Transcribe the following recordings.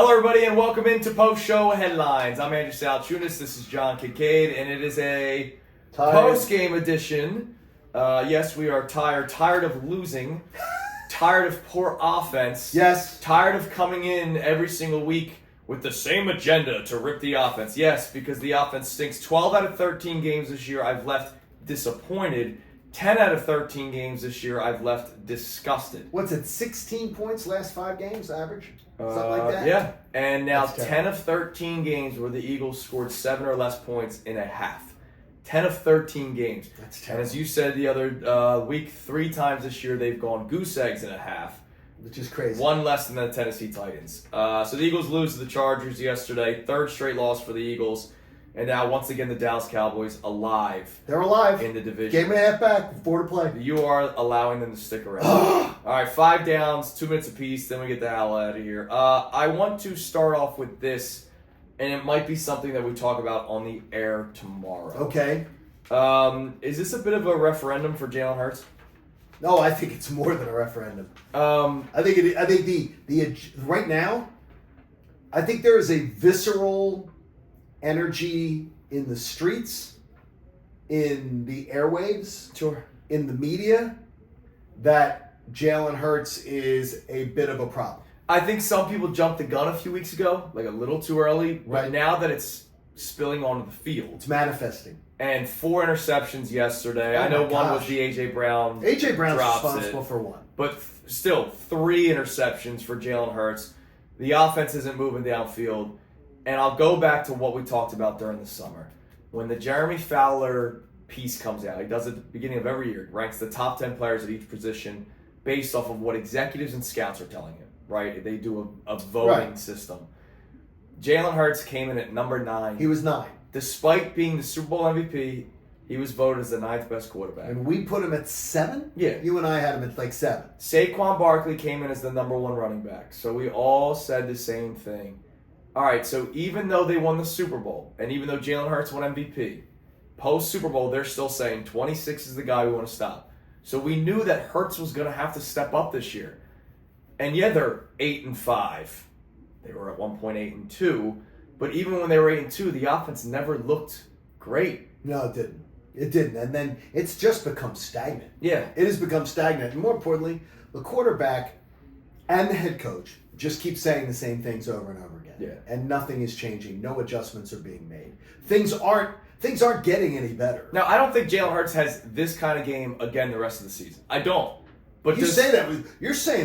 Hello, everybody, and welcome into post-show headlines. I'm Andrew Salciunas. This is John Kincade, and it is a post-game edition. Yes, we are tired of losing, tired of poor offense. Yes. Tired of coming in every single week with the same agenda to rip the offense. Yes, because the offense stinks. 12 out of 13 games this year, I've left disappointed. 10 out of 13 games this year, I've left disgusted. What's it, 16 points last 5 games average? Something like that? Yeah, and now 10 of 13 games where the Eagles scored 7 or less points in a half. 10 of 13 games. That's terrible. And as you said the other week, 3 times this year they've gone goose eggs in a half. Which is crazy. 1 less than the Tennessee Titans. So the Eagles lose to the Chargers yesterday. 3rd straight loss for the Eagles. And now, once again, the Dallas Cowboys alive. They're alive. In the division. Game and a half back, 4 to play. You are allowing them to stick around. All right, 5 downs, 2 minutes apiece, then we get the hell out of here. I want to start off with this, and it might be something that we talk about on the air tomorrow. Okay. Is this a bit of a referendum for Jalen Hurts? No, I think it's more than a referendum. I think right now, I think there is a visceral energy in the streets, in the airwaves, Sure, in the media, that Jalen Hurts is a bit of a problem. I think some people jumped the gun a few weeks ago, like a little too early. Right. But now that it's spilling onto the field. It's manifesting. And 4 interceptions yesterday. Oh I know my one gosh. was the A.J. Brown. A.J. Brown's drops responsible it. for 1. But still, 3 interceptions for Jalen Hurts. The offense isn't moving downfield. And I'll go back to what we talked about during the summer. When the Jeremy Fowler piece comes out, he does it at the beginning of every year, ranks the top 10 players at each position based off of what executives and scouts are telling him, right? They do a voting system. Jalen Hurts came in at number 9. He was 9. Despite being the Super Bowl MVP, he was voted as the 9th best quarterback. And we put him at 7? Yeah. You and I had him at like 7. Saquon Barkley came in as the number 1 running back. So we all said the same thing. All right, so even though they won the Super Bowl, and even though Jalen Hurts won MVP, post-Super Bowl, they're still saying 26 is the guy we want to stop. So we knew that Hurts was going to have to step up this year. And yeah, they're 8-5. They were at 1 point 8-2. But even when they were 8-2, the offense never looked great. No, it didn't. It didn't. And then it's just become stagnant. Yeah. It has become stagnant. And more importantly, the quarterback and the head coach just keep saying the same things over and over again. Yeah. And nothing is changing. No adjustments are being made. Things aren't getting any better. Now, I don't think Jalen Hurts has this kind of game again the rest of the season. I don't. But You're saying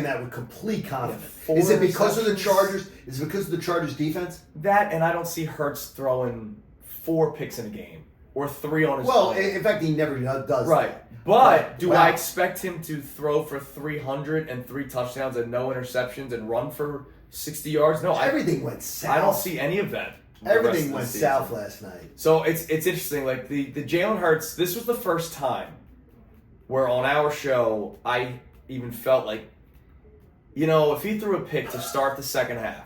that with complete confidence. Yeah, Is it because of the receptions. Chargers? Is it because of the Chargers defense? That, and I don't see Hurts throwing 4 picks in a game or 3 on his Well, own. in fact, he never does Right. that. But do wow. I expect him to throw for 300 and 3 touchdowns and no interceptions and run for 60 yards? No, Everything went south. I don't see any of that. the rest Everything of the went season. south last night. So it's interesting. Like the Jalen Hurts, this was the first time where on our show I even felt like, if he threw a pick to start the second half,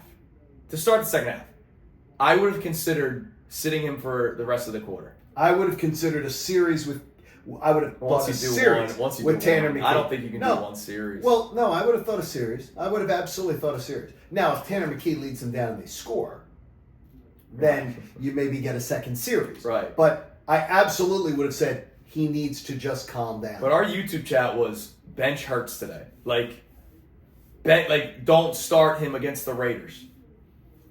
I would have considered sitting him for the rest of the quarter. I would have considered a series with. I would have thought a series with Tanner McKee. I don't think you can do one series. Well, no, I would have thought a series. I would have absolutely thought a series. Now, if Tanner McKee leads them down and they score, then you maybe get a second series. Right. But I absolutely would have said he needs to just calm down. But our YouTube chat was bench Hurts today. Don't start him against the Raiders.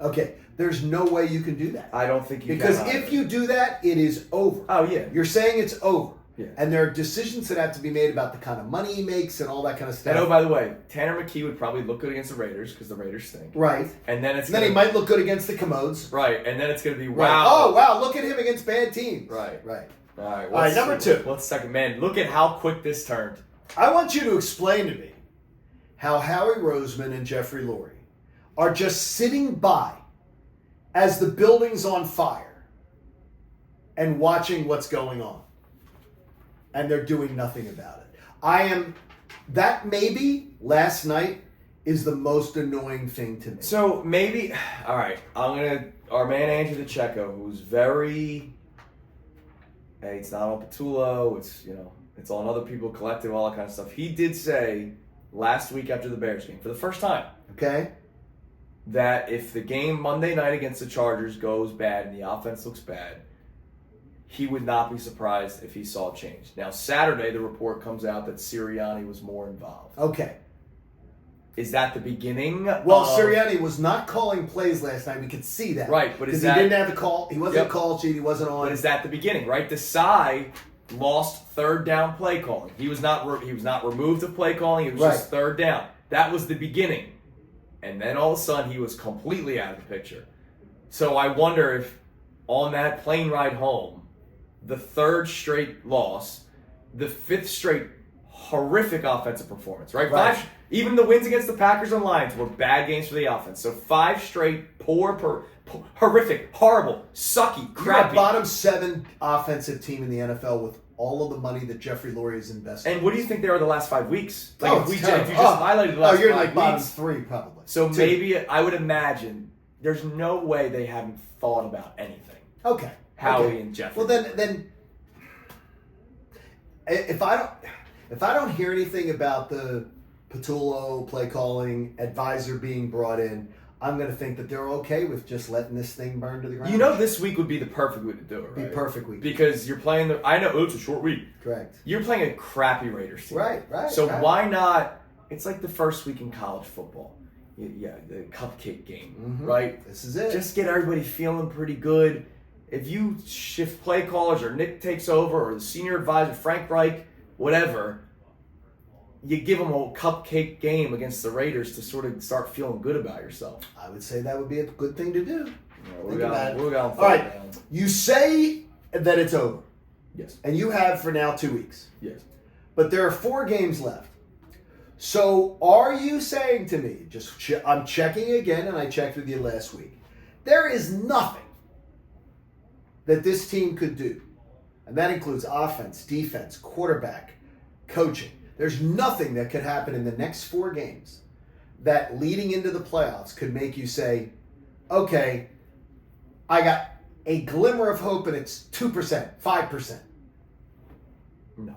Okay, there's no way you can do that. I don't think you can. Because if you do that, it is over. Oh, yeah. You're saying it's over. Yeah. And there are decisions that have to be made about the kind of money he makes and all that kind of stuff. And oh, by the way, Tanner McKee would probably look good against the Raiders because the Raiders stink. Right. And then he might look good against the Commodes. Right. And then it's going to be, Right. wow. Oh, wow, look at him against bad teams. Right. Right. All right. All right, number 2. One second. Man, look at how quick this turned. I want you to explain to me how Howie Roseman and Jeffrey Lurie are just sitting by as the building's on fire and watching what's going on. And they're doing nothing about it. That maybe last night is the most annoying thing to me. So maybe, all right, our man Andrew DeCecco, who's very, hey, it's not on Patullo, it's on other people, collective, all that kind of stuff. He did say last week after the Bears game, for the first time, Okay? that if the game Monday night against the Chargers goes bad and the offense looks bad, he would not be surprised if he saw a change. Now, Saturday, the report comes out that Sirianni was more involved. Okay. Is that the beginning? Well, Sirianni was not calling plays last night. We could see that. Right, but is because that... he didn't have the call. He wasn't a call sheet. He wasn't on. But is that the beginning, right? Desai lost third down play calling. He was not removed of play calling. It was just third down. That was the beginning. And then all of a sudden, he was completely out of the picture. So I wonder if on that plane ride home, the third straight loss, the fifth straight horrific offensive performance, right? Even the wins against the Packers and Lions were bad games for the offense. So 5 straight poor, horrific, horrible, sucky, crappy. You're a bottom 7 offensive team in the NFL with all of the money that Jeffrey Lurie has invested. And what do you think they are the last 5 weeks? If you just highlighted the last 5 weeks. You're like bottom 3 probably. So maybe I would imagine there's no way they haven't thought about anything. Okay. Howie and Jeffrey. Well, then, if I don't hear anything about the Patullo play calling advisor being brought in, I'm going to think that they're okay with just letting this thing burn to the ground. You know, this week would be the perfect week to do it, right? Be perfect week because you're playing I know it's a short week. Correct. You're playing a crappy Raiders team. Right. So why not? It's like the first week in college football. Yeah, the cupcake game, right? This is it. Just get everybody feeling pretty good. If you shift play callers or Nick takes over or the senior advisor, Frank Reich, whatever, you give them a cupcake game against the Raiders to sort of start feeling good about yourself. I would say that would be a good thing to do. Think about it. All right. You say that it's over. Yes. And you have for now 2 weeks. Yes. But there are 4 games left. So are you saying to me, I'm checking again, and I checked with you last week, there is nothing that this team could do, and that includes offense, defense, quarterback, coaching. There's nothing that could happen in the next 4 games that leading into the playoffs could make you say, okay, I got a glimmer of hope and it's 2%, 5%. No.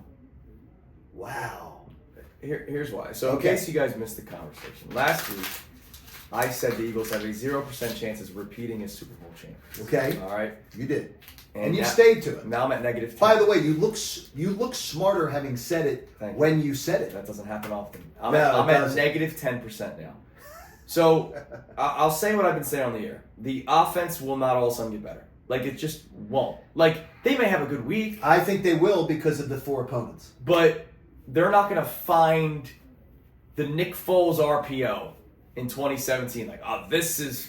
Wow. Here's why. So in case you guys missed the conversation, last week I said the Eagles have a 0% chance of repeating as Super Bowl champ. Okay. All right. You did. And you stayed to it. Now I'm at -10. By the way, you look smarter having said it when you said it. That doesn't happen often. I'm at -10% now. So I'll say what I've been saying on the air. The offense will not all of a sudden get better. Like, it just won't. Like, they may have a good week. I think they will because of the 4 opponents. But they're not going to find the Nick Foles RPO in 2017. Like,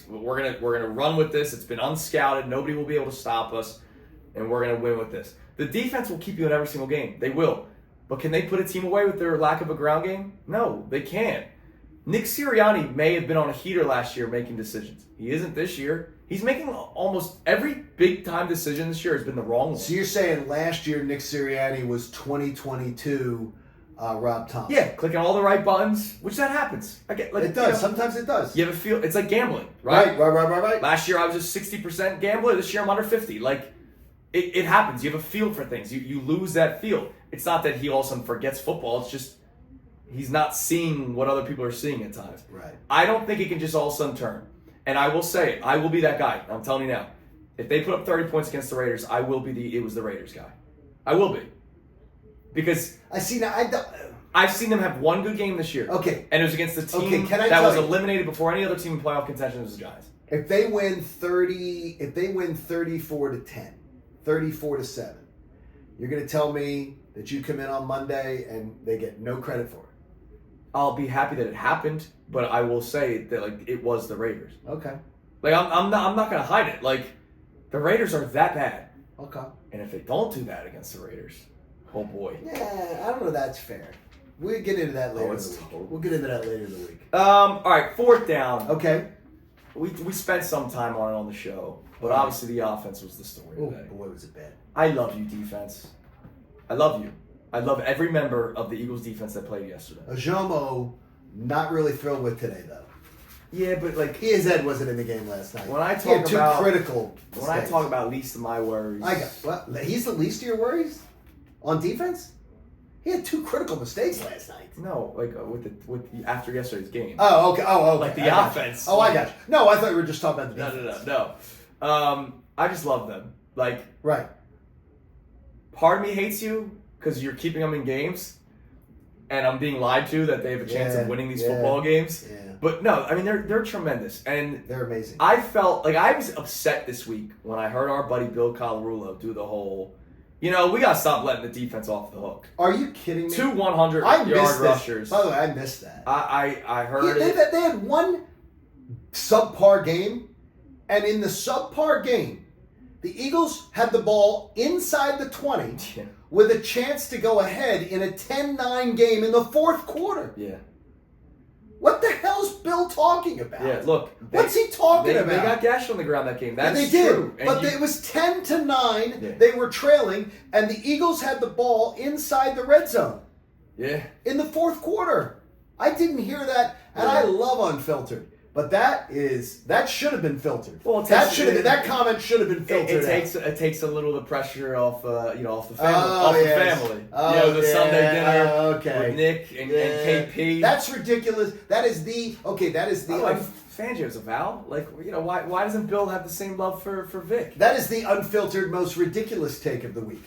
we're gonna run with this. It's been unscouted. Nobody will be able to stop us, and we're gonna win with this. The defense will keep you in every single game. They will. But can they put a team away with their lack of a ground game? No, they can't. Nick Sirianni may have been on a heater last year making decisions. He isn't this year. He's making almost every big-time decision this year has been the wrong one. So you're saying last year Nick Sirianni was 2022 Rob Thompson? Yeah, clicking all the right buttons, which that happens. It does. Sometimes it does. You have a feel. It's like gambling, right? Right. Last year I was a 60% gambler. This year I'm under 50. Like, it happens. You have a feel for things. You lose that feel. It's not that he all of a sudden forgets football. It's just he's not seeing what other people are seeing at times. Right. I don't think it can just all of a sudden turn. And I will say, I will be that guy. I'm telling you now. If they put up 30 points against the Raiders, I will be it was the Raiders guy. I will be. Because I've seen them have one good game this year. Okay. And it was against the team that was eliminated before any other team in playoff contention was the Giants. If they win 34-10, 34-7, you're going to tell me that you come in on Monday and they get no credit for it? I'll be happy that it happened, but I will say that it was the Raiders. Okay. Like I'm not going to hide it. Like, the Raiders are that bad. Okay. And if they don't do that against the Raiders, oh boy. Yeah, I don't know if that's fair. We'll get into that later. We'll get into that later in the week. All right, 4th down. Okay. We spent some time on it on the show, but obviously the offense was the story today. Oh boy, was it bad. I love you, defense. I love you. I love every member of the Eagles defense that played yesterday. Ajomo, not really thrilled with today though. Yeah, but like his head wasn't in the game last night. When I talk critical. When I talk about least of my worries, he's the least of your worries on defense. He had 2 critical mistakes last night. No, like with the after yesterday's game. Oh, okay. Oh, okay. Like the offense. Oh, I got you. No, I thought we were just talking about the defense. No. I just love them. Like, right. Part of me hates you because you're keeping them in games, and I'm being lied to that they have a chance of winning these football games. Yeah. But no, I mean they're tremendous, and they're amazing. I felt like I was upset this week when I heard our buddy Bill Colarulo do the whole, we gotta stop letting the defense off the hook. Are you kidding me? 2 100-yard rushers. By the way, I missed that. I heard it. They had one subpar game, and in the subpar game, the Eagles had the ball inside the 20 with a chance to go ahead in a 10-9 game in the 4th quarter. Yeah. What the hell's Bill talking about? Yeah, look. What's he talking about? They got gashed on the ground that game. That's they did, true. But it was 10-9. Yeah. They were trailing, and the Eagles had the ball inside the red zone. Yeah. In the 4th quarter. I didn't hear that, and I love Unfiltered. But that should have been filtered. Well, that comment should have been filtered. It takes a little of the pressure off the family, the family. The Sunday dinner with Nick and KP. That's ridiculous. That is the Fangio's a Val. Like, why doesn't Bill have the same love for Vic? That is the Unfiltered most ridiculous take of the week.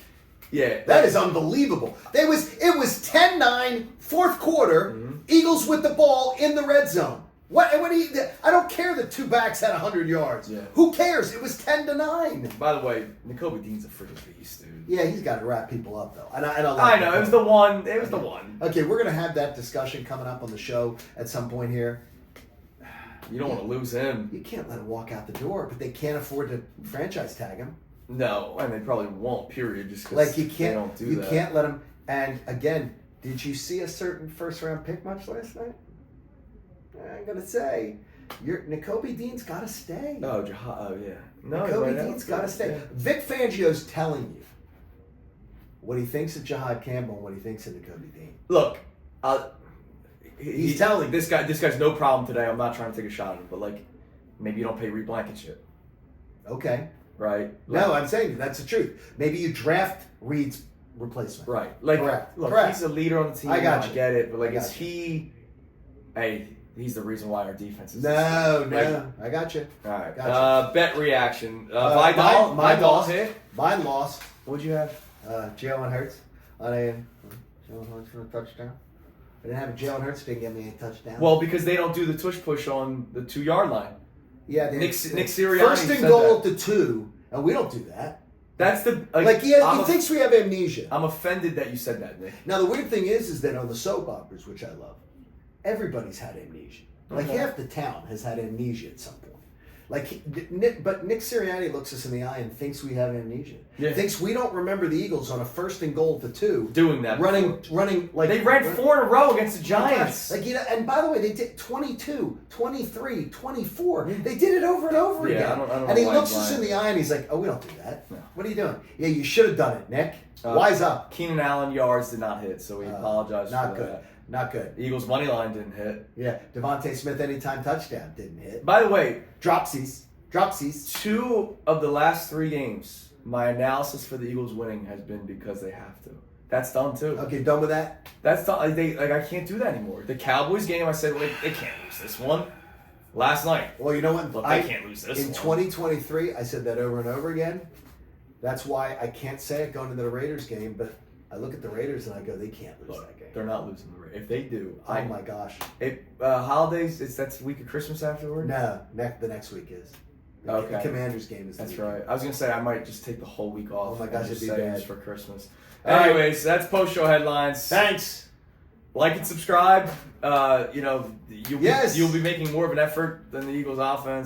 Yeah, that is unbelievable. It was 10-9, 4th quarter. Mm-hmm. Eagles with the ball in the red zone. What do you? I don't care that 2 backs had 100 yards. Yeah. Who cares? It was 10-9. By the way, Nakobe Dean's a freaking beast, dude. Yeah, he's got to wrap people up though. I know it was the one. It was the one. Okay, we're gonna have that discussion coming up on the show at some point here. You don't want to lose him. You can't let him walk out the door, but they can't afford to franchise tag him. No, and they probably won't. Period. Just because they don't do that. You can't let him. And again, did you see a certain 1st-round pick much last night? I'm gonna say, Nakobe Dean's got to stay. Oh, yeah. No, Nakobe Dean's got to stay. Yeah. Vic Fangio's telling you what he thinks of Jahad Campbell and what he thinks of Nakobe Dean. Look, he's telling this guy's no problem today. I'm not trying to take a shot at him, but maybe you don't pay Reed Blankenship. Okay. Right. No, I'm saying that's the truth. Maybe you draft Reed's replacement. Right. Correct. Look, Correct. He's a leader on the team. I get it, but is he? Hey, he's the reason why our defense is. No. I got you. All right. Gotcha. Bet reaction. My doll hit. Mine lost. What'd you have? Jalen Hurts. Jalen Hurts for a touchdown. I didn't have a Jalen Hurts. Didn't give me a touchdown. Well, because they don't do the tush push on the 2-yard line. Yeah, Nick Sirianni. 1st and goal at the 2, and we don't do that. That's the he thinks we have amnesia. I'm offended that you said that, Nick. Now the weird thing is that on the soap operas, which I love, everybody's had amnesia. Half the town has had amnesia at some point. But Nick Sirianni looks us in the eye and thinks we have amnesia. Yeah. Thinks we don't remember the Eagles on a 1st and goal at the 2 doing that, running they ran 4 in a row against the Giants. And by the way, they did 22, 23, 24. They did it over and over again. I don't and he looks us in the eye and he's like, "Oh, we don't do that. No. What are you doing? Yeah, you should have done it, Nick. Wise up." Keenan Allen yards did not hit, so we apologize. Not for good. That. Not good. Eagles money line didn't hit. Yeah, Devontae Smith anytime touchdown didn't hit. By the way, dropsies. 2 of the last 3 games, my analysis for the Eagles winning has been because they have to. That's done too. Okay, done with that. That's done. I can't do that anymore. The Cowboys game, I said they can't lose this one. Last night. Well, you know what? Look, they can't lose this in 2023, I said that over and over again. That's why I can't say it going into the Raiders game, but I look at the Raiders and I go, they can't lose that game. They're not losing the Raiders. If they do, my gosh. Holidays, that's week of Christmas afterward? No, the next week is. The Commanders game is. That's right. I was gonna say I might just take the whole week off. Oh my gosh, it'd be bad for Christmas. Anyways, that's post show headlines. Thanks. Like and subscribe. You'll be making more of an effort than the Eagles offense.